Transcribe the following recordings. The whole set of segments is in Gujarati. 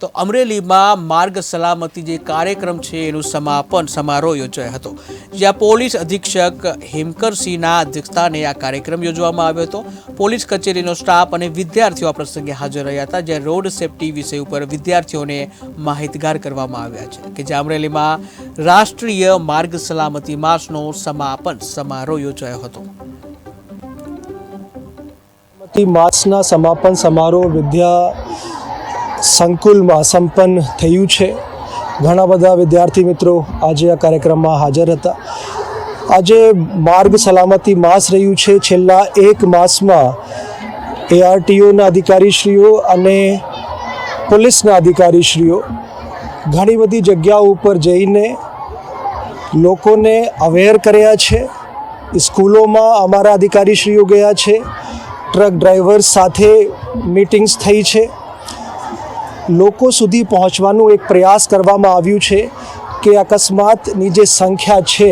તો અમરેલીમાં માર્ગ સલામતી જે કાર્યક્રમ છે એનું સમાપન સમારોહ યોજાયો હતો, જ્યાં પોલીસ અધિક્ષક હેમકરસિંહના અધ્યક્ષસ્થાને આ કાર્યક્રમ યોજવામાં આવ્યો હતો। પોલીસ કચેરીનો સ્ટાફ અને વિદ્યાર્થીઓ આ પ્રસંગે હાજર રહ્યા હતા, જ્યાં રોડ સેફટી વિષય ઉપર વિદ્યાર્થીઓને માહિતગાર કરવામાં આવ્યા છે કે જ્યાં અમરેલીમાં રાષ્ટ્રીય માર્ગ સલામતી માસનો સમાપન સમારોહ યોજાયો હતો। માસના સમાપન સમારોહ વિદ્યા સંકુલમાં સંપન્ન થયું છે। ઘણા બધા વિદ્યાર્થી મિત્રો આજે આ કાર્યક્રમમાં હાજર હતા। આજે માર્ગ સલામતી માસ રહ્યું છે। છેલ્લા એક માસમાં ARTOના અધિકારીશ્રીઓ અને પોલીસના અધિકારીશ્રીઓ ઘણી બધી જગ્યાઓ ઉપર જઈને લોકોને અવેર કર્યા છે। સ્કૂલોમાં અમારા અધિકારીશ્રીઓ ગયા છે, ટ્રક ડ્રાઈવર સાથે મીટિંગ્સ થઈ છે, લોકો સુધી પહોંચવાનું એક પ્રયાસ કરવામાં આવ્યું છે કે અકસ્માતની જે સંખ્યા છે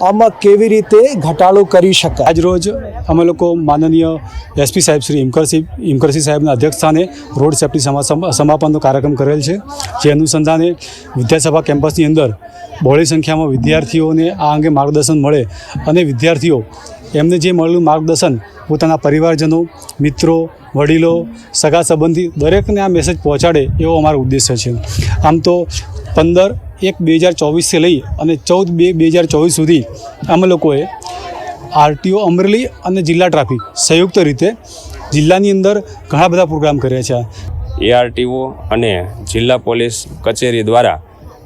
આમાં કેવી રીતે ઘટાડો કરી શકાય। આજ રોજ અમે લોકો માનનીય SP સાહેબ શ્રી હિમકરસિંહ સાહેબના અધ્યક્ષસ્થાને રોડ સેફટી સમાપનનો કાર્યક્રમ કરેલ છે, જે અનુસંધાને વિદ્યાસભા કેમ્પસની અંદર બહોળી સંખ્યામાં વિદ્યાર્થીઓને આ અંગે માર્ગદર્શન મળે અને વિદ્યાર્થીઓ એમને જે મળેલું માર્ગદર્શન પોતાના પરિવારજનો, મિત્રો, વડીલો, સગા સંબંધી દરેકને આ મેસેજ પહોંચાડે એવો અમારો ઉદ્દેશ્ય છે। આમ તો 15/1/2024થી લઈ અને 14/2/2024 સુધી અમે લોકોએ RTO અમરેલી અને જિલ્લા ટ્રાફિક સંયુક્ત રીતે જિલ્લાની અંદર ઘણા બધા પ્રોગ્રામ કર્યા છે। ARTO અને જિલ્લા પોલીસ કચેરી દ્વારા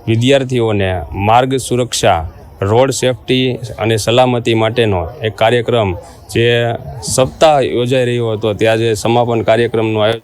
વિદ્યાર્થીઓને માર્ગ સુરક્ષા, રોડ સેફટી અને સલામતી માટેનો એક કાર્યક્રમ જે સપ્તાહ યોજાઈ રહ્યો હતો, ત્યાં જે સમાપન કાર્યક્રમનું આયોજન